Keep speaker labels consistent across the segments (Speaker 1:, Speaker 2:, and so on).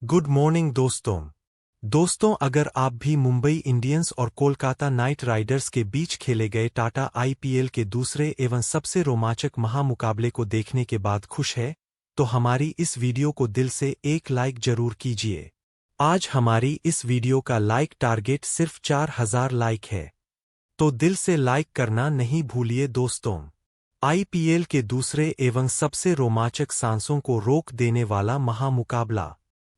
Speaker 1: Good morning दोस्तों अगर आप भी मुंबई इंडियंस और कोलकाता नाइट राइडर्स के बीच खेले गए टाटा आईपीएल के दूसरे एवं सबसे रोमांचक महामुकाबले को देखने के बाद खुश है, तो हमारी इस वीडियो को दिल से एक लाइक जरूर कीजिए। आज हमारी इस वीडियो का लाइक टारगेट सिर्फ 4000 लाइक है, तो दिल से लाइक करना नहीं भूलिए दोस्तों। आईपीएल के दूसरे एवं सबसे रोमांचक सांसों को रोक देने वाला महामुकाबला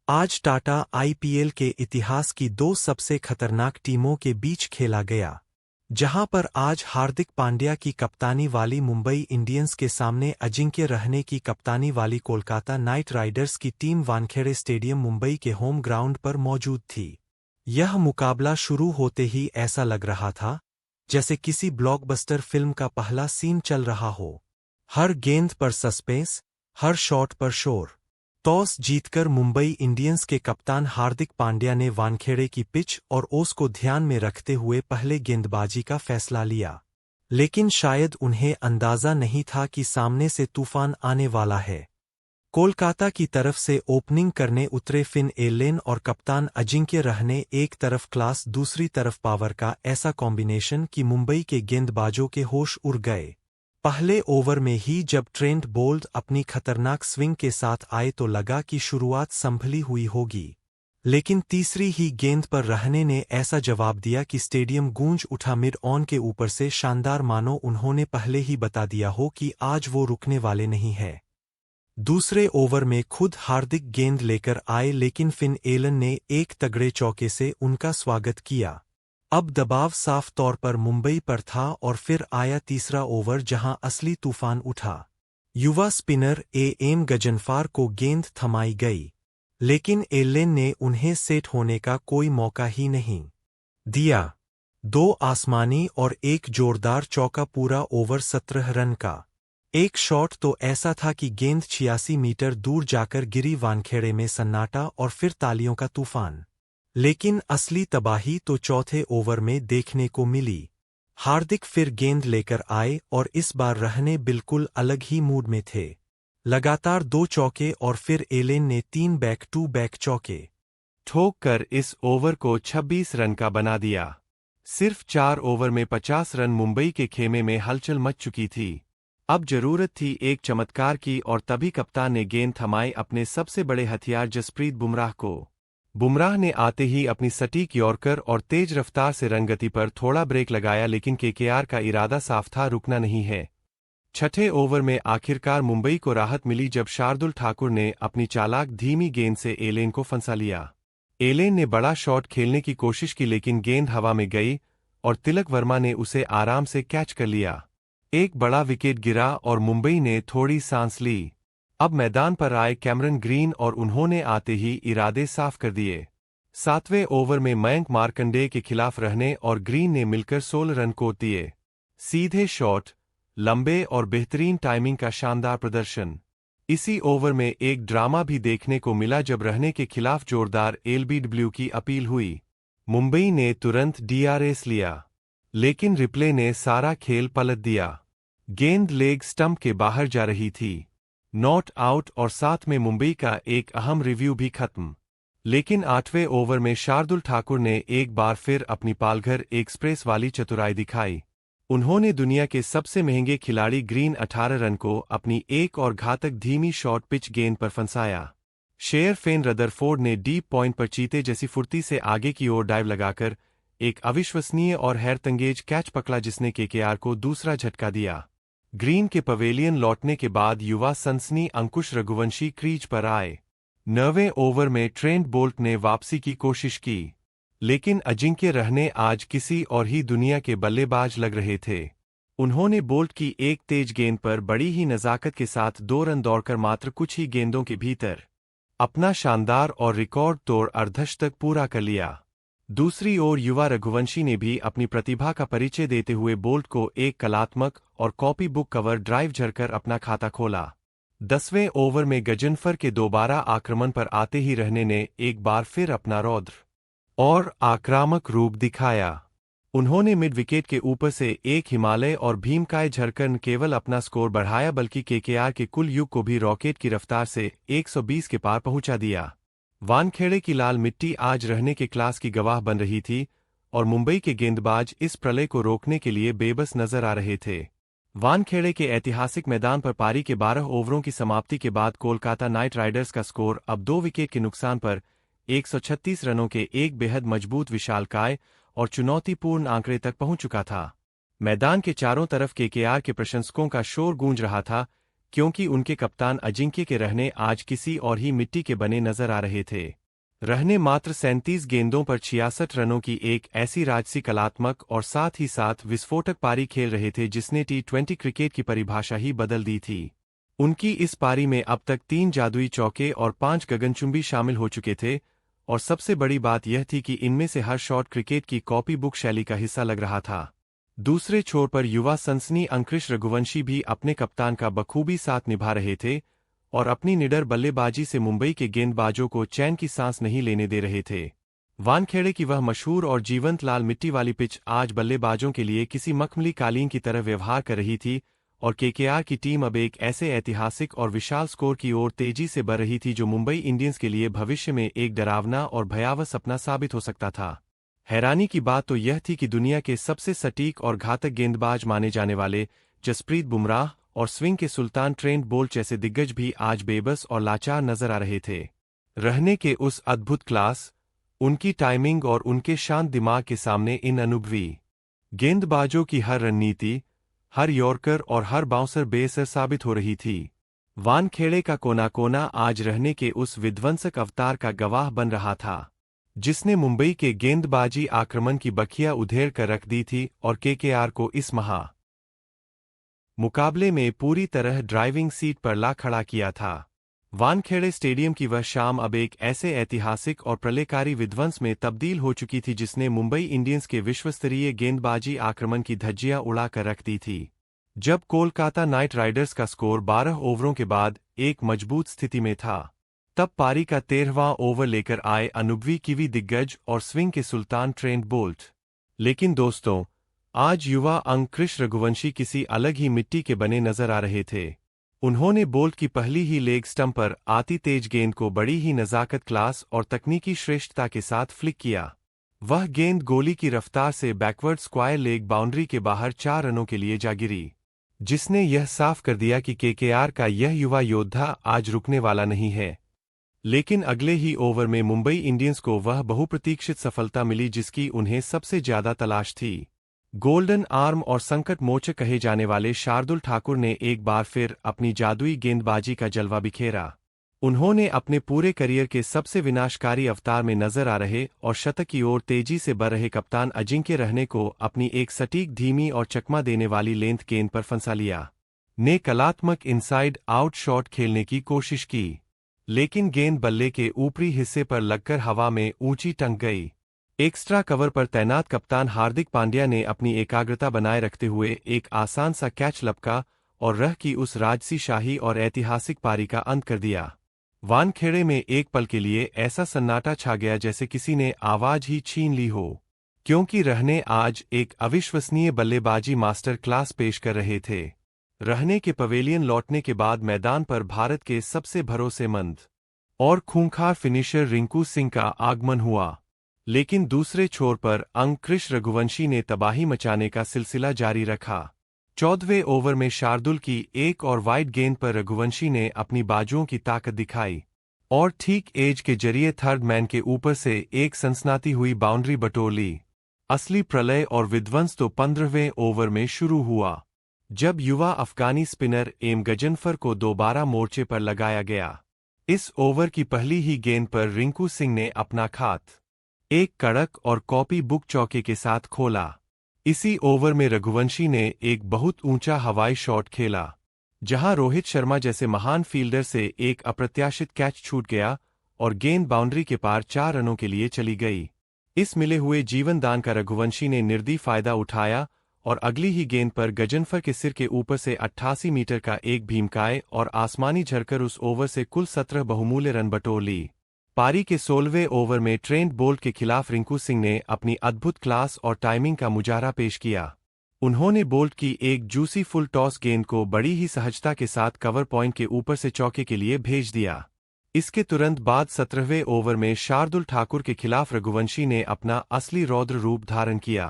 Speaker 1: आज टाटा आईपीएल के इतिहास की दो सबसे खतरनाक टीमों के बीच खेला गया, जहां पर आज हार्दिक पांड्या की कप्तानी वाली मुंबई इंडियंस के सामने अजिंक्य रहाणे की कप्तानी वाली कोलकाता नाइट राइडर्स की टीम वानखेड़े स्टेडियम मुंबई के होम ग्राउंड पर मौजूद थी। यह मुकाबला शुरू होते ही ऐसा लग रहा था जैसे किसी ब्लॉकबस्टर फिल्म का पहला सीन चल रहा हो। हर गेंद पर सस्पेंस, हर शॉट पर शोर। टॉस जीतकर मुंबई इंडियंस के कप्तान हार्दिक पांड्या ने वानखेड़े की पिच और ओस को ध्यान में रखते हुए पहले गेंदबाजी का फैसला लिया, लेकिन शायद उन्हें अंदाजा नहीं था कि सामने से तूफान आने वाला है। कोलकाता की तरफ से ओपनिंग करने उतरे फिन एलेन और कप्तान अजिंक्य रहाणे, एक तरफ क्लास दूसरी तरफ पावर का ऐसा कॉम्बिनेशन कि मुंबई के गेंदबाजों के होश उड़ गए। पहले ओवर में ही जब ट्रेंट बोल्ट अपनी खतरनाक स्विंग के साथ आए तो लगा कि शुरुआत संभली हुई होगी, लेकिन तीसरी ही गेंद पर रहाणे ने ऐसा जवाब दिया कि स्टेडियम गूंज उठा। मिड ऑन के ऊपर से शानदार, मानो उन्होंने पहले ही बता दिया हो कि आज वो रुकने वाले नहीं है। दूसरे ओवर में खुद हार्दिक गेंद लेकर आए, लेकिन फिन एलन ने एक तगड़े चौके से उनका स्वागत किया। अब दबाव साफ तौर पर मुंबई पर था और फिर आया तीसरा ओवर, जहां असली तूफान उठा। युवा स्पिनर एम गजनफर को गेंद थमाई गई, लेकिन एलेन ने उन्हें सेट होने का कोई मौका ही नहीं दिया। दो आसमानी और एक जोरदार चौका, पूरा ओवर 17 रन का। एक शॉट तो ऐसा था कि गेंद 86 मीटर दूर जाकर गिरी। वानखेड़े में सन्नाटा और फिर तालियों का तूफान। लेकिन असली तबाही तो चौथे ओवर में देखने को मिली। हार्दिक फिर गेंद लेकर आए और इस बार रहाणे बिल्कुल अलग ही मूड में थे। लगातार 2 चौके और फिर एलेन ने 3 बैक टू बैक चौके ठोक कर इस ओवर को 26 रन का बना दिया। सिर्फ 4 ओवर में 50 रन। मुंबई के खेमे में हलचल मच चुकी थी। अब जरूरत थी एक चमत्कार की, और तभी कप्तान ने गेंद थमाई अपने सबसे बड़े हथियार जसप्रीत बुमराह को। बुमराह ने आते ही अपनी सटीक यॉर्कर और तेज रफ्तार से रनगति पर थोड़ा ब्रेक लगाया, लेकिन केकेआर का इरादा साफ था, रुकना नहीं है। छठे ओवर में आखिरकार मुंबई को राहत मिली जब शार्दुल ठाकुर ने अपनी चालाक धीमी गेंद से एलेन को फंसा लिया। एलेन ने बड़ा शॉट खेलने की कोशिश की, लेकिन गेंद हवा में गई और तिलक वर्मा ने उसे आराम से कैच कर लिया। एक बड़ा विकेट गिरा और मुंबई ने थोड़ी सांस ली। अब मैदान पर आए कैमरन ग्रीन और उन्होंने आते ही इरादे साफ कर दिए। 7वें ओवर में मयंक मार्कंडेय के खिलाफ रहाणे और ग्रीन ने मिलकर 16 रन को दिए। सीधे शॉट, लंबे और बेहतरीन टाइमिंग का शानदार प्रदर्शन। इसी ओवर में एक ड्रामा भी देखने को मिला जब रहाणे के खिलाफ जोरदार एलबीडब्ल्यू की अपील हुई। मुंबई ने तुरंत डीआरएस लिया, लेकिन रिप्ले ने सारा खेल पलट दिया। गेंद लेग स्टंप के बाहर जा रही थी। नॉट आउट, और साथ में मुंबई का एक अहम रिव्यू भी खत्म। लेकिन 8वें ओवर में शार्दुल ठाकुर ने एक बार फिर अपनी पालघर एक्सप्रेस वाली चतुराई दिखाई। उन्होंने दुनिया के सबसे महंगे खिलाड़ी ग्रीन 18 रन को अपनी एक और घातक धीमी शॉर्ट पिच गेंद पर फंसाया। शेयर फेन रदरफोर्ड ने डीप पॉइंट पर चीते जैसी फुर्ती से आगे की ओर डाइव लगाकर एक अविश्वसनीय और हैरतंगेज कैच पकड़ा, जिसने केकेआर को दूसरा झटका दिया। ग्रीन के पवेलियन लौटने के बाद युवा सनसनी अंकुश रघुवंशी क्रीज पर आए। 9वें ओवर में ट्रेंट बोल्ट ने वापसी की कोशिश की, लेकिन अजिंक्य रहाणे आज किसी और ही दुनिया के बल्लेबाज लग रहे थे। उन्होंने बोल्ट की एक तेज गेंद पर बड़ी ही नजाकत के साथ 2 रन दौड़कर मात्र कुछ ही गेंदों के भीतर अपना शानदार और रिकॉर्ड तोड़ अर्धशतक पूरा कर लिया। दूसरी ओर युवा रघुवंशी ने भी अपनी प्रतिभा का परिचय देते हुए बोल्ट को एक कलात्मक और copy book cover drive Zarkar अपना खाता खोला। 10वें ओवर में गजनफर के दोबारा आक्रमण पर आते ही रहाणे ने एक बार फिर अपना रौद्र और आक्रामक रूप दिखाया। उन्होंने मिड विकेट के ऊपर से एक हिमालय और भीमकाय झरकर न केवल अपना स्कोर बढ़ाया, बल्कि केकेआर के कुल युग को भी रॉकेट की रफ्तार से 120 के पार पहुंचा दिया।
Speaker 2: वानखेड़े की लाल मिट्टी आज रहने के क्लास की गवाह बन रही थी और मुंबई के गेंदबाज इस प्रलय को रोकने के लिए बेबस नजर आ रहे थे। वानखेड़े के ऐतिहासिक मैदान पर पारी के 12 ओवरों की समाप्ति के बाद कोलकाता नाइट राइडर्स का स्कोर अब 2 विकेट के नुकसान पर 136 रनों के एक बेहद मजबूत विशालकाय और चुनौतीपूर्ण आंकड़े तक पहुंच चुका था। मैदान के चारों तरफ केकेआर के प्रशंसकों का शोर गूंज रहा था, क्योंकि उनके कप्तान अजिंक्य के रहने आज किसी और ही मिट्टी के बने नजर आ रहे थे। रहने मात्र 37 गेंदों पर 66 रनों की एक ऐसी राजसी कलात्मक और साथ ही साथ विस्फोटक पारी खेल रहे थे जिसने टी20 क्रिकेट की परिभाषा ही बदल दी थी। उनकी इस पारी में अब तक 3 जादुई चौके और 5 गगनचुंबी शामिल हो चुके थे, और सबसे बड़ी बात यह थी कि इनमें से हर शॉट क्रिकेट की कॉपी बुक शैली का हिस्सा लग रहा था। दूसरे छोर पर युवा सनसनी अंकृश रघुवंशी भी अपने कप्तान का बखूबी साथ निभा रहे थे और अपनी निडर बल्लेबाजी से मुंबई के गेंदबाजों को चैन की सांस नहीं लेने दे रहे थे। वानखेड़े की वह मशहूर और जीवंत लाल मिट्टी वाली पिच आज बल्लेबाजों के लिए किसी मखमली कालीन की तरह व्यवहार कर रही थी, और केकेआर की टीम अब एक ऐसे ऐतिहासिक और विशाल स्कोर की ओर तेजी से बढ़ रही थी जो मुंबई इंडियंस के लिए भविष्य में एक डरावना और भयावह सपना साबित हो सकता था। हैरानी की बात तो यह थी कि दुनिया के सबसे सटीक और घातक गेंदबाज माने जाने वाले जसप्रीत बुमराह और स्विंग के सुल्तान ट्रेंट बोल्ट जैसे दिग्गज भी आज बेबस और लाचार नजर आ रहे थे। रहने के उस अद्भुत क्लास, उनकी टाइमिंग और उनके शांत दिमाग के सामने इन अनुभवी गेंदबाजों की हर रणनीति, हर यॉर्कर और हर बाउंसर बेअसर साबित हो रही थी। वानखेड़े का कोना कोना आज रहने के उस विध्वंसक अवतार का गवाह बन रहा था, जिसने मुंबई के गेंदबाजी आक्रमण की बखिया उधेड़ कर रख दी थी और केकेआर को इस मुकाबले में पूरी तरह ड्राइविंग सीट पर ला खड़ा किया था। वानखेड़े स्टेडियम की वह शाम अब एक ऐसे ऐतिहासिक और प्रलयकारी विध्वंस में तब्दील हो चुकी थी जिसने मुंबई इंडियंस के विश्वस्तरीय गेंदबाजी आक्रमण की धज्जियां उड़ा कर रख दी थी। जब कोलकाता नाइट राइडर्स का स्कोर 12 ओवरों के बाद एक मजबूत स्थिति में था, तब पारी का 13वां ओवर लेकर आए अनुभवी कीवी दिग्गज और स्विंग के सुल्तान ट्रेंट बोल्ट। लेकिन दोस्तों, आज युवा अंकृश रघुवंशी किसी अलग ही मिट्टी के बने नजर आ रहे थे। उन्होंने बोल्ट की पहली ही लेग स्टंप पर आती तेज गेंद को बड़ी ही नजाकत, क्लास और तकनीकी श्रेष्ठता के साथ फ्लिक किया। वह गेंद गोली की रफ्तार से बैकवर्ड स्क्वायर लेग बाउंड्री के बाहर 4 रनों के लिए जा गिरी, जिसने यह साफ कर दिया कि केकेआर का यह युवा योद्धा आज रुकने वाला नहीं है। लेकिन अगले ही ओवर में मुंबई इंडियंस को वह बहुप्रतीक्षित सफलता मिली जिसकी उन्हें सबसे ज्यादा तलाश थी। गोल्डन आर्म और संकट मोचक कहे जाने वाले शार्दुल ठाकुर ने एक बार फिर अपनी जादुई गेंदबाजी का जलवा बिखेरा। उन्होंने अपने पूरे करियर के सबसे विनाशकारी अवतार में नजर आ रहे और शतक की ओर तेजी से बढ़ रहे कप्तान अजिंक्य रहने को अपनी एक सटीक, धीमी और चकमा देने वाली लेंथ गेंद पर फंसा लिया। ने कलात्मक इनसाइड आउट शॉट खेलने की कोशिश की, लेकिन गेंद बल्ले के ऊपरी हिस्से पर लगकर हवा में ऊंची टंग गई। एक्स्ट्रा कवर पर तैनात कप्तान हार्दिक पांड्या ने अपनी एकाग्रता बनाए रखते हुए एक आसान सा कैच लपका और रह की उस राजसी शाही और ऐतिहासिक पारी का अंत कर दिया। वानखेड़े में एक पल के लिए ऐसा सन्नाटा छा गया जैसे किसी ने आवाज ही छीन ली हो, क्योंकि रहने आज एक अविश्वसनीय बल्लेबाजी मास्टर क्लास पेश कर रहे थे। रहने के पवेलियन लौटने के बाद मैदान पर भारत के सबसे भरोसेमंद और खूंखार फिनिशर रिंकू सिंह का आगमन हुआ, लेकिन दूसरे छोर पर अंकृश रघुवंशी ने तबाही मचाने का सिलसिला जारी रखा। 14वें ओवर में शार्दुल की एक और वाइड गेंद पर रघुवंशी ने अपनी बाजुओं की ताकत दिखाई और ठीक एज के जरिए थर्ड मैन के ऊपर से एक सनसनाती हुई बाउंड्री बटोर ली। असली प्रलय और विध्वंस तो 15वें ओवर में शुरू हुआ, जब युवा अफगानी स्पिनर एम गजनफर को दोबारा मोर्चे पर लगाया गया। इस ओवर की पहली ही गेंद पर रिंकू सिंह ने अपना खात एक कड़क और कॉपी बुक चौके के साथ खोला। इसी ओवर में रघुवंशी ने एक बहुत ऊंचा हवाई शॉट खेला, जहां रोहित शर्मा जैसे महान फील्डर से एक अप्रत्याशित कैच छूट गया और गेंद बाउंड्री के पार 4 रनों के लिए चली गई। इस मिले हुए जीवन दान का रघुवंशी ने निर्दयी फायदा उठाया और अगली ही गेंद पर गजनफर के सिर के ऊपर से 88 मीटर का एक भीमकाय और आसमानी झरकर उस ओवर से कुल 17 बहुमूल्य रन बटोर ली। पारी के 16वें ओवर में ट्रेंट बोल्ट के खिलाफ रिंकू सिंह ने अपनी अद्भुत क्लास और टाइमिंग का मुजाहरा पेश किया। उन्होंने बोल्ट की एक जूसी फुल टॉस गेंद को बड़ी ही सहजता के साथ कवर पॉइंट के ऊपर से चौके के लिए भेज दिया। इसके तुरंत बाद 17वें ओवर में शार्दुल ठाकुर के खिलाफ रघुवंशी ने अपना असली रौद्र रूप धारण किया।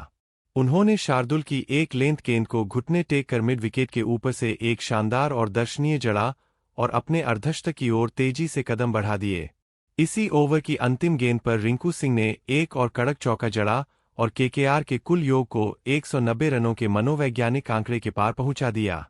Speaker 2: उन्होंने शार्दुल की एक लेंथ गेंद को घुटने टेक कर मिड विकेट के ऊपर से एक शानदार और दर्शनीय जड़ा और अपने अर्धशतक की ओर तेजी से कदम बढ़ा दिए। इसी ओवर की अंतिम गेंद पर रिंकू सिंह ने एक और कड़क चौका जड़ा और केकेआर के कुल योग को 190 रनों के मनोवैज्ञानिक आंकड़े के पार पहुंचा दिया।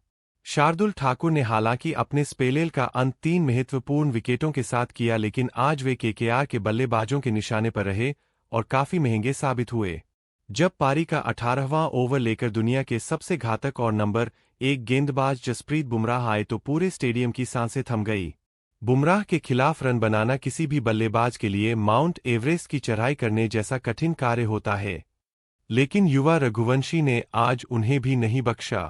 Speaker 2: शार्दुल ठाकुर ने हालांकि अपने स्पेल का अंत 3 महत्वपूर्ण विकेटों के साथ किया, लेकिन आज वे केकेआर के बल्लेबाजों के निशाने पर रहे और काफी महंगे साबित हुए। जब पारी का 18वां ओवर लेकर दुनिया के सबसे घातक और नंबर 1 गेंदबाज जसप्रीत बुमराह आए तो पूरे स्टेडियम की सांसें थम गई। बुमराह के खिलाफ रन बनाना किसी भी बल्लेबाज के लिए माउंट एवरेस्ट की चढ़ाई करने जैसा कठिन कार्य होता है, लेकिन युवा रघुवंशी ने आज उन्हें भी नहीं बख्शा।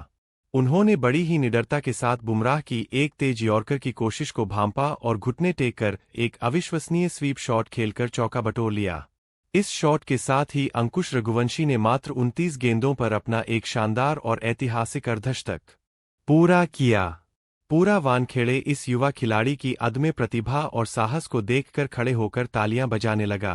Speaker 2: उन्होंने बड़ी ही निडरता के साथ बुमराह की एक तेज यॉर्कर की कोशिश को भांपा और घुटने टेक कर एक अविश्वसनीय स्वीप शॉट खेलकर चौका बटोर लिया। इस शॉट के साथ ही अंकुश रघुवंशी ने मात्र 29 गेंदों पर अपना एक शानदार और ऐतिहासिक अर्धशतक पूरा किया। पूरा वानखेड़े इस युवा खिलाड़ी की अदम्य प्रतिभा और साहस को देखकर खड़े होकर तालियां बजाने लगा।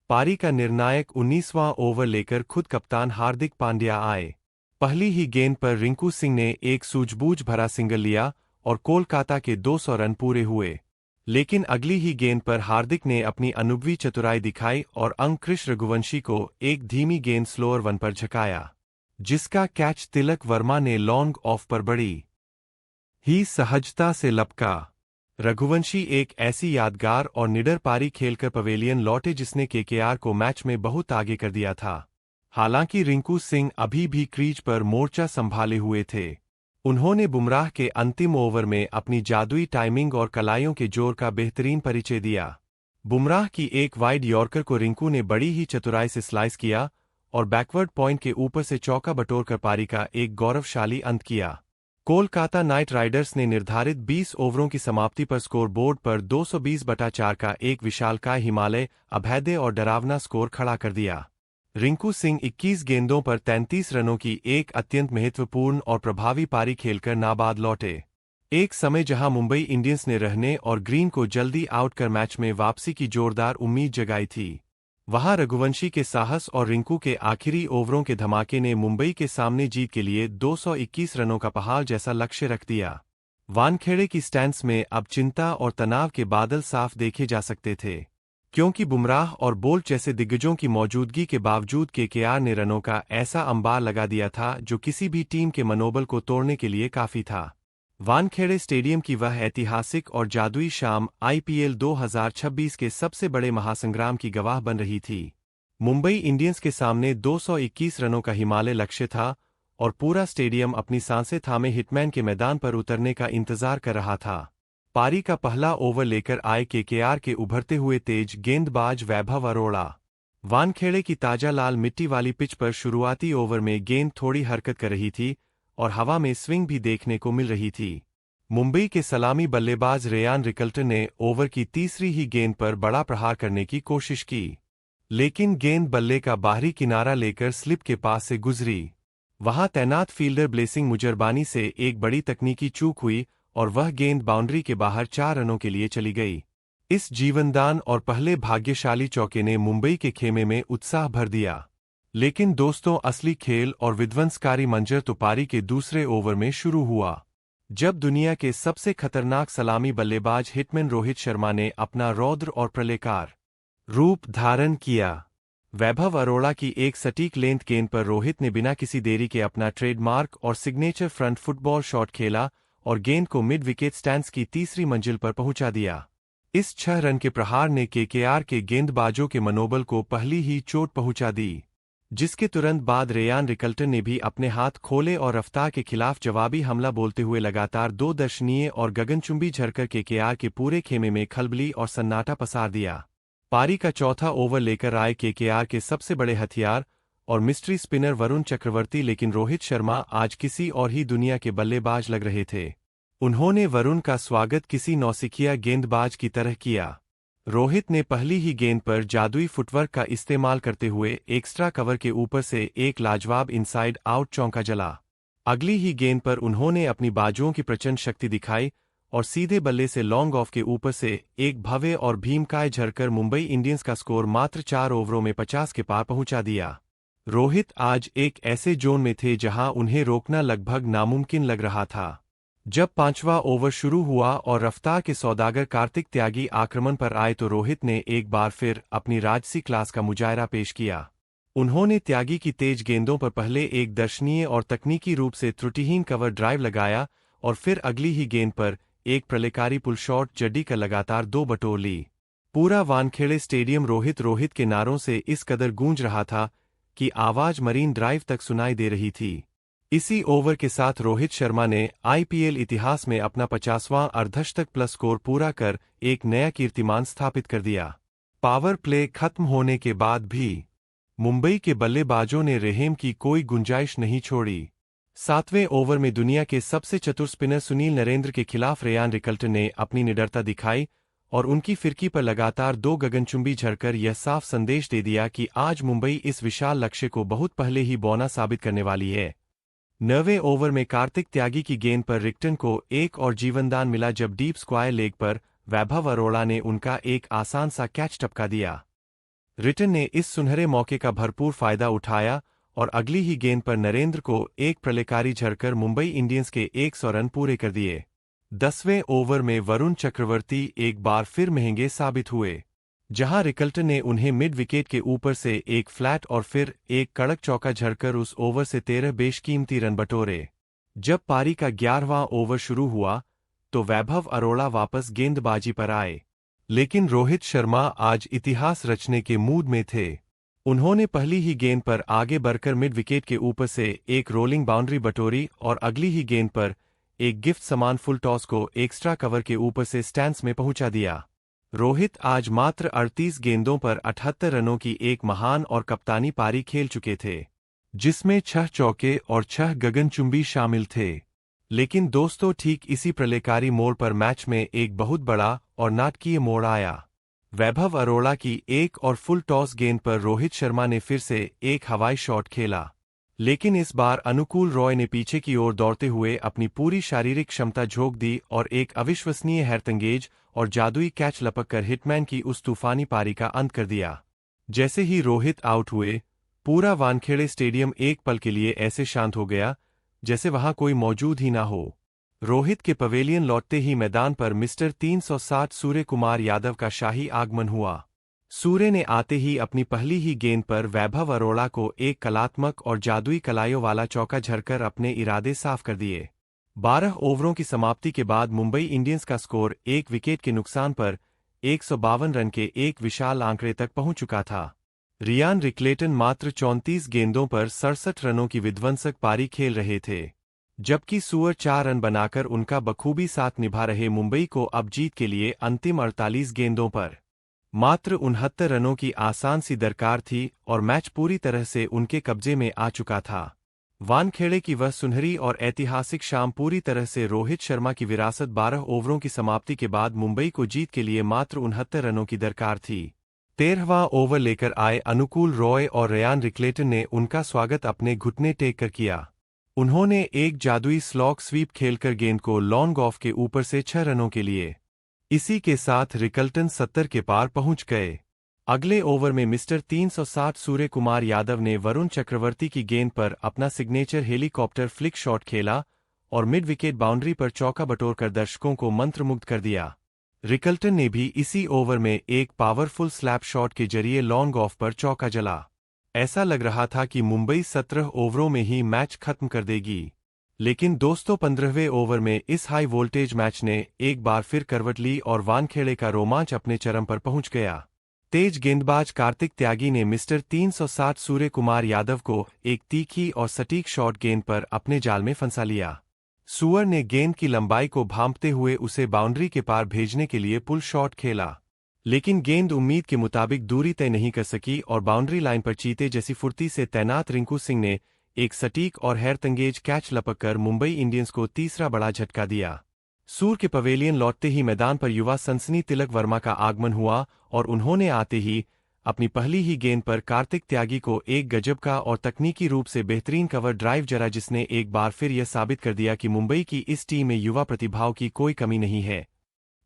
Speaker 2: पारी का निर्णायक 19वां ओवर लेकर खुद कप्तान हार्दिक पांड्या आए। पहली ही गेंद पर रिंकू सिंह ने एक सूझबूझ भरा सिंगल लिया और कोलकाता के 200 रन पूरे हुए, लेकिन अगली ही गेंद पर हार्दिक ने अपनी अनुभवी चतुराई दिखाई और अंकुश रघुवंशी को एक धीमी गेंद स्लोअर वन पर झकाया, जिसका कैच तिलक वर्मा ने लॉन्ग ऑफ पर बड़ी ही सहजता से लपका। रघुवंशी एक ऐसी यादगार और निडर पारी खेलकर पवेलियन लौटे जिसने केकेआर को मैच में बहुत आगे कर दिया था। हालांकि रिंकू सिंह अभी भी क्रीज पर मोर्चा संभाले हुए थे। उन्होंने बुमराह के अंतिम ओवर में अपनी जादुई टाइमिंग और कलाइयों के जोर का बेहतरीन परिचय दिया। बुमराह की एक वाइड यॉर्कर को रिंकू ने बड़ी ही चतुराई से स्लाइस किया और बैकवर्ड पॉइंट के ऊपर से चौका बटोरकर पारी का एक गौरवशाली अंत किया। कोलकाता नाइट राइडर्स ने निर्धारित 20 ओवरों की समाप्ति पर स्कोरबोर्ड पर 220/4 का एक विशालकाय हिमालय अभेद्य और डरावना स्कोर खड़ा कर दिया। रिंकू सिंह 21 गेंदों पर 33 रनों की एक अत्यंत महत्वपूर्ण और प्रभावी पारी खेलकर नाबाद लौटे। एक समय जहां मुंबई इंडियंस ने रहने और ग्रीन को जल्दी आउट कर मैच में वापसी की जोरदार उम्मीद जगाई थी, वहां रघुवंशी के साहस और रिंकू के आखिरी ओवरों के धमाके ने मुंबई के सामने जीत के लिए 221 रनों का पहाड़ जैसा लक्ष्य रख दिया। वानखेड़े की स्टैंड्स में अब चिंता और तनाव के बादल साफ देखे जा सकते थे, क्योंकि बुमराह और बोल्ट जैसे दिग्गजों की मौजूदगी के बावजूद केकेआर ने रनों का ऐसा अंबार लगा दिया था जो किसी भी टीम के मनोबल को तोड़ने के लिए काफी था। वानखेड़े स्टेडियम की वह ऐतिहासिक और जादुई शाम आईपीएल 2026 के सबसे बड़े महासंग्राम की गवाह बन रही थी। मुंबई इंडियंस के सामने 221 रनों का हिमालय लक्ष्य था और पूरा स्टेडियम अपनी सांसें थामे हिटमैन के मैदान पर उतरने का इंतजार कर रहा था। पारी का पहला ओवर लेकर आए केकेआर के उभरते हुए तेज गेंदबाज वैभव अरोड़ा वानखेड़े की ताजा लाल मिट्टी वाली पिच पर शुरुआती ओवर में गेंद थोड़ी हरकत कर रही थी और हवा में स्विंग भी देखने को मिल रही थी। मुंबई के सलामी बल्लेबाज रेयान रिकल्टन ने ओवर की तीसरी ही गेंद पर बड़ा प्रहार करने की कोशिश की, लेकिन गेंद बल्ले का बाहरी किनारा लेकर स्लिप के पास से गुजरी। वहां तैनात फील्डर ब्लेसिंग मुजरबानी से एक बड़ी तकनीकी चूक हुई और वह गेंद बाउंड्री के बाहर 4 रनों के लिए चली गई। इस जीवनदान और पहले भाग्यशाली चौके ने मुंबई के खेमे में उत्साह भर दिया। लेकिन दोस्तों, असली खेल और विध्वंसकारी मंजर तो पारी के दूसरे ओवर में शुरू हुआ, जब दुनिया के सबसे खतरनाक सलामी बल्लेबाज हिटमैन रोहित शर्मा ने अपना रौद्र और प्रलयकार रूप धारण किया। वैभव अरोड़ा की एक सटीक लेंथ गेंद पर रोहित ने बिना किसी देरी के अपना ट्रेडमार्क और सिग्नेचर फ्रंट फुटबॉल शॉट खेला और गेंद को मिड विकेट स्टैंड्स की तीसरी मंजिल पर पहुंचा दिया। इस 6 रन के प्रहार ने केकेआर के गेंदबाजों के मनोबल को पहली ही चोट पहुंचा दी, जिसके तुरंत बाद रेयान रिकल्टन ने भी अपने हाथ खोले और रफ्तार के खिलाफ जवाबी हमला बोलते हुए लगातार 2 दर्शनीय और गगनचुंबी झरकर केकेआर के पूरे खेमे में खलबली और सन्नाटा पसार दिया। पारी का चौथा ओवर लेकर आए केकेआर के सबसे बड़े हथियार और मिस्ट्री स्पिनर वरुण चक्रवर्ती, लेकिन रोहित शर्मा आज किसी और ही दुनिया के बल्लेबाज लग रहे थे। उन्होंने वरुण का स्वागत किसी नौसिखिया गेंदबाज की तरह किया। रोहित ने पहली ही गेंद पर जादुई फुटवर्क का इस्तेमाल करते हुए एक्स्ट्रा कवर के ऊपर से एक लाजवाब इनसाइड आउट चौका जला। अगली ही गेंद पर उन्होंने अपनी बाजुओं की प्रचंड शक्ति दिखाई और सीधे बल्ले से लॉन्ग ऑफ के ऊपर से एक भव्य और भीमकाय झरकर मुंबई इंडियंस का स्कोर मात्र 4 ओवरों में 50 के पार पहुंचा दिया। रोहित आज एक ऐसे जोन में थे जहां उन्हें रोकना लगभग नामुमकिन लग रहा था। जब 5वां ओवर शुरू हुआ और रफ्तार के सौदागर कार्तिक त्यागी आक्रमण पर आए तो रोहित ने एक बार फिर अपनी राजसी क्लास का मुजाहरा पेश किया। उन्होंने त्यागी की तेज गेंदों पर पहले एक दर्शनीय और तकनीकी रूप से त्रुटिहीन कवर ड्राइव लगाया और फिर अगली ही गेंद पर एक प्रलयकारी पुल शॉट जड्डी का लगातार 2 बटोर ली। पूरा वानखेड़े स्टेडियम रोहित के नारों से इस कदर गूंज रहा था कि आवाज मरीन ड्राइव तक सुनाई दे रही थी। इसी ओवर के साथ रोहित शर्मा ने आईपीएल इतिहास में अपना 50वां अर्धशतक प्लस स्कोर पूरा कर एक नया कीर्तिमान स्थापित कर दिया। पावर प्ले खत्म होने के बाद भी मुंबई के बल्लेबाजों ने रहम की कोई गुंजाइश नहीं छोड़ी। 7वें ओवर में दुनिया के सबसे चतुर स्पिनर सुनील नरेंद्र के खिलाफ रेयान रिकल्टन ने अपनी निडरता दिखाई और उनकी फिरकी पर लगातार 2 गगनचुंबी झड़कर यह साफ संदेश दे दिया कि आज मुंबई इस विशाल लक्ष्य को बहुत पहले ही बौना साबित करने वाली है। 9वें ओवर में कार्तिक त्यागी की गेंद पर रिकल्टन को एक और जीवनदान मिला जब डीप स्क्वायर लेग पर वैभव अरोड़ा ने उनका एक आसान सा कैच टपका दिया। रिकल्टन ने इस सुनहरे मौके का भरपूर फायदा उठाया और अगली ही गेंद पर नरेंद्र को एक प्रलयकारी झड़कर मुंबई इंडियंस के 100 रन पूरे कर दिए। 10वें ओवर में वरुण चक्रवर्ती एक बार फिर महंगे साबित हुए, जहां रिकल्टन ने उन्हें मिड विकेट के ऊपर से एक फ्लैट और फिर एक कड़क चौका झड़कर उस ओवर से 13 बेशकीमती रन बटोरे। जब पारी का 11वां ओवर शुरू हुआ तो वैभव अरोड़ा वापस गेंदबाजी पर आए, लेकिन रोहित शर्मा आज इतिहास रचने के मूड में थे। उन्होंने पहली ही गेंद पर आगे बढ़कर मिड विकेट के ऊपर से एक रोलिंग बाउंड्री बटोरी और अगली ही गेंद पर एक गिफ्ट समान फुल टॉस को एक्स्ट्रा कवर के ऊपर से स्टैंड्स में पहुंचा दिया। रोहित आज मात्र 38 गेंदों पर 78 रनों की एक महान और कप्तानी पारी खेल चुके थे, जिसमें 6 चौके और 6 गगनचुंबी शामिल थे। लेकिन दोस्तों, ठीक इसी प्रलयकारी मोड़ पर मैच में एक बहुत बड़ा और नाटकीय मोड़ आया। वैभव अरोड़ा की एक और फुल टॉस गेंद पर रोहित शर्मा ने फिर से एक हवाई शॉट खेला, लेकिन इस बार अनुकूल रॉय ने पीछे की ओर दौड़ते हुए अपनी पूरी शारीरिक क्षमता झोंक दी और एक अविश्वसनीय हैरतंगेज और जादुई कैच लपक कर हिटमैन की उस तूफानी पारी का अंत कर दिया। जैसे ही रोहित आउट हुए, पूरा वानखेड़े स्टेडियम एक पल के लिए ऐसे शांत हो गया जैसे वहां कोई मौजूद ही ना हो। रोहित के पवेलियन लौटते ही मैदान पर मिस्टर 360 सूर्य कुमार यादव का शाही आगमन हुआ। सूर्य ने आते ही अपनी पहली ही गेंद पर वैभव अरोड़ा को एक कलात्मक और जादुई कलाइयों वाला चौका झड़कर अपने इरादे साफ कर दिए। 12 ओवरों की समाप्ति के बाद मुंबई इंडियंस का स्कोर एक विकेट के नुकसान पर 152 रन के एक विशाल आंकड़े तक पहुंच चुका था। रेयान रिकल्टन मात्र 34 गेंदों पर 67 रनों की विध्वंसक पारी खेल रहे थे, जबकि सूअर 4 रन बनाकर उनका बखूबी साथ निभा रहे मुंबई को अब जीत के लिए अंतिम 48 गेंदों पर मात्र 69 रनों की आसान सी दरकार थी और मैच पूरी तरह से उनके कब्जे में आ चुका था। वानखेड़े की वह सुनहरी और ऐतिहासिक शाम पूरी तरह से रोहित शर्मा की विरासत। 12 ओवरों की समाप्ति के बाद मुंबई को जीत के लिए मात्र 69 रनों की दरकार थी। 13वां ओवर लेकर आए अनुकूल रॉय और रेयान रिकल्टन ने उनका स्वागत अपने घुटने टेक कर किया। उन्होंने एक जादुई स्लॉग स्वीप खेलकर गेंद को लॉन्ग ऑफ के ऊपर से 6 रनों के लिए। इसी के साथ रिकल्टन 70 के पार पहुंच गए। अगले ओवर में मिस्टर 360 सूर्य कुमार यादव ने वरुण चक्रवर्ती की गेंद पर अपना सिग्नेचर हेलीकॉप्टर फ्लिक शॉट खेला और मिड विकेट बाउंड्री पर चौका बटोरकर दर्शकों को मंत्रमुग्ध कर दिया। रिकल्टन ने भी इसी ओवर में एक पावरफुल स्लैप शॉट के जरिए लॉन्ग ऑफ पर चौका जला। ऐसा लग रहा था कि मुंबई 17 ओवरों में ही मैच खत्म कर देगी, लेकिन दोस्तों 15वें ओवर में इस हाई वोल्टेज मैच ने एक बार फिर करवट ली और वानखेड़े का रोमांच अपने चरम पर पहुंच गया। तेज गेंदबाज कार्तिक त्यागी ने मिस्टर 360 सूर्य कुमार यादव को एक तीखी और सटीक शॉट गेंद पर अपने जाल में फंसा लिया। सूअर ने गेंद की लंबाई को भांपते हुए उसे बाउंड्री के पार भेजने के लिए पुल शॉट खेला, लेकिन गेंद उम्मीद के मुताबिक दूरी तय नहीं कर सकी और बाउंड्री लाइन पर चीते जैसी फुर्ती से तैनात रिंकू सिंह ने एक सटीक और हैरतंगेज कैच लपककर मुंबई इंडियंस को तीसरा बड़ा झटका दिया। सूर के पवेलियन लौटते ही मैदान पर युवा सनसनी तिलक वर्मा का आगमन हुआ और उन्होंने आते ही अपनी पहली ही गेंद पर कार्तिक त्यागी को एक गजब का और तकनीकी रूप से बेहतरीन कवर ड्राइव जरा जिसने एक बार फिर यह साबित कर दिया कि मुंबई की इस टीम में युवा प्रतिभाओं की कोई कमी नहीं है।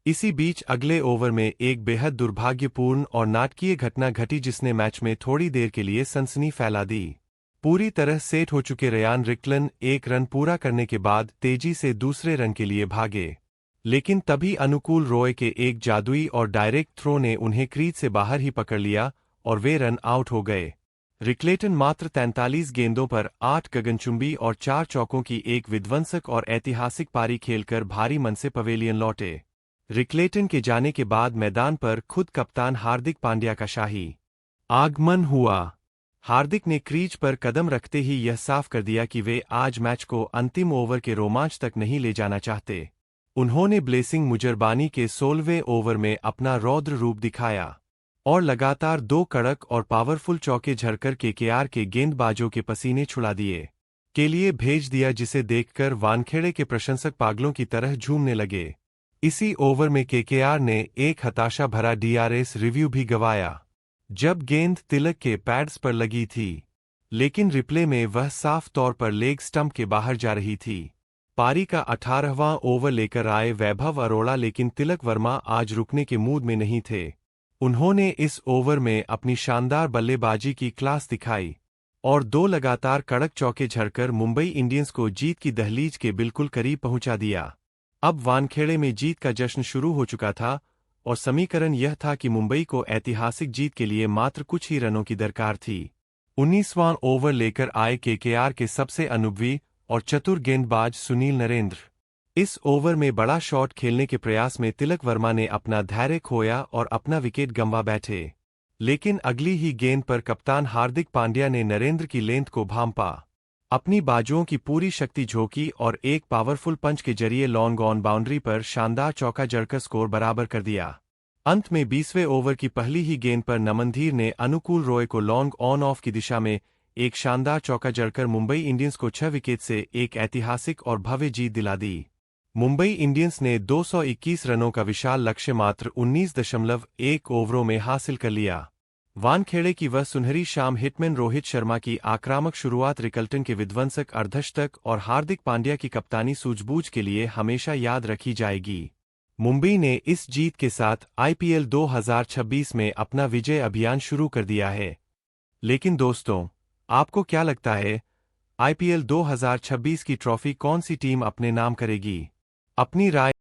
Speaker 2: इसी बीच अगले ओवर में एक बेहद दुर्भाग्यपूर्ण और नाटकीय घटना घटी जिसने मैच में थोड़ी देर के लिए सनसनी फैला दी। पूरी तरह सेट हो चुके रेयान रिकलन एक रन पूरा करने के बाद तेजी से दूसरे रन के लिए भागे, लेकिन तभी अनुकूल रॉय के एक जादुई और डायरेक्ट थ्रो ने उन्हें क्रीज से बाहर ही पकड़ लिया और वे रन आउट हो गए। रिकलेटन मात्र 43 गेंदों पर 8 गगनचुंबी और 4 चौकों की एक विध्वंसक और ऐतिहासिक पारी खेलकर भारी मन से पवेलियन लौटे। रिकलेटन के जाने के बाद मैदान पर खुद कप्तान हार्दिक पांड्या का शाही आगमन हुआ। हार्दिक ने क्रीज पर कदम रखते ही यह साफ कर दिया कि वे आज मैच को अंतिम ओवर के रोमांच तक नहीं ले जाना चाहते। उन्होंने ब्लेसिंग मुजरबानी के 16वें ओवर में अपना रौद्र रूप दिखाया और लगातार 2 कड़क और पावरफुल चौके झड़कर केकेआर के गेंदबाजों के पसीने छुड़ा दिए के लिए भेज दिया, जिसे देखकर वानखेड़े के प्रशंसक पागलों की तरह झूमने लगे। इसी ओवर में केकेआर ने एक हताशा भरा डीआरएस रिव्यू भी गवाया जब गेंद तिलक के पैड्स पर लगी थी, लेकिन रिप्ले में वह साफ तौर पर लेग स्टंप के बाहर जा रही थी। पारी का 18वां ओवर लेकर आए वैभव अरोड़ा लेकिन तिलक वर्मा आज रुकने के मूड में नहीं थे। उन्होंने इस ओवर में अपनी शानदार बल्लेबाजी की क्लास दिखाई और 2 लगातार कड़क चौके झड़कर मुंबई इंडियंस को जीत की दहलीज के बिल्कुल करीब पहुंचा दिया। अब वानखेड़े में जीत का जश्न शुरू हो चुका था और समीकरण यह था कि मुंबई को ऐतिहासिक जीत के लिए मात्र कुछ ही रनों की दरकार थी। 19वां ओवर लेकर आए केकेआर के सबसे अनुभवी और चतुर गेंदबाज सुनील नरेंद्र। इस ओवर में बड़ा शॉट खेलने के प्रयास में तिलक वर्मा ने अपना धैर्य खोया और अपना विकेट गंवा बैठे, लेकिन अगली ही गेंद पर कप्तान हार्दिक पांड्या ने नरेंद्र की लेंथ को भांपा, अपनी बाजुओं की पूरी शक्ति झोंकी और एक पावरफुल पंच के जरिए लॉन्ग ऑन बाउंड्री पर शानदार चौका जड़कर स्कोर बराबर कर दिया। अंत में 20वें ओवर की पहली ही गेंद पर नमनधीर ने अनुकूल रॉय को लॉन्ग ऑन ऑफ की दिशा में एक शानदार चौका जड़कर मुंबई इंडियंस को 6 विकेट से एक ऐतिहासिक और भव्य जीत दिला दी। मुंबई इंडियंस ने 221 रनों का विशाल लक्ष्य मात्र 19.1 ओवरों में हासिल कर लिया। वानखेड़े की वह सुनहरी शाम हिटमैन रोहित शर्मा की आक्रामक शुरुआत, रिकल्टन के विध्वंसक अर्धशतक और हार्दिक पांड्या की कप्तानी सूझबूझ के लिए हमेशा याद रखी जाएगी। मुंबई ने इस जीत के साथ आईपीएल 2026 में अपना विजय अभियान शुरू कर दिया है। लेकिन दोस्तों, आपको क्या लगता है, आईपीएल 2026 की ट्रॉफी कौन सी टीम अपने नाम करेगी? अपनी राय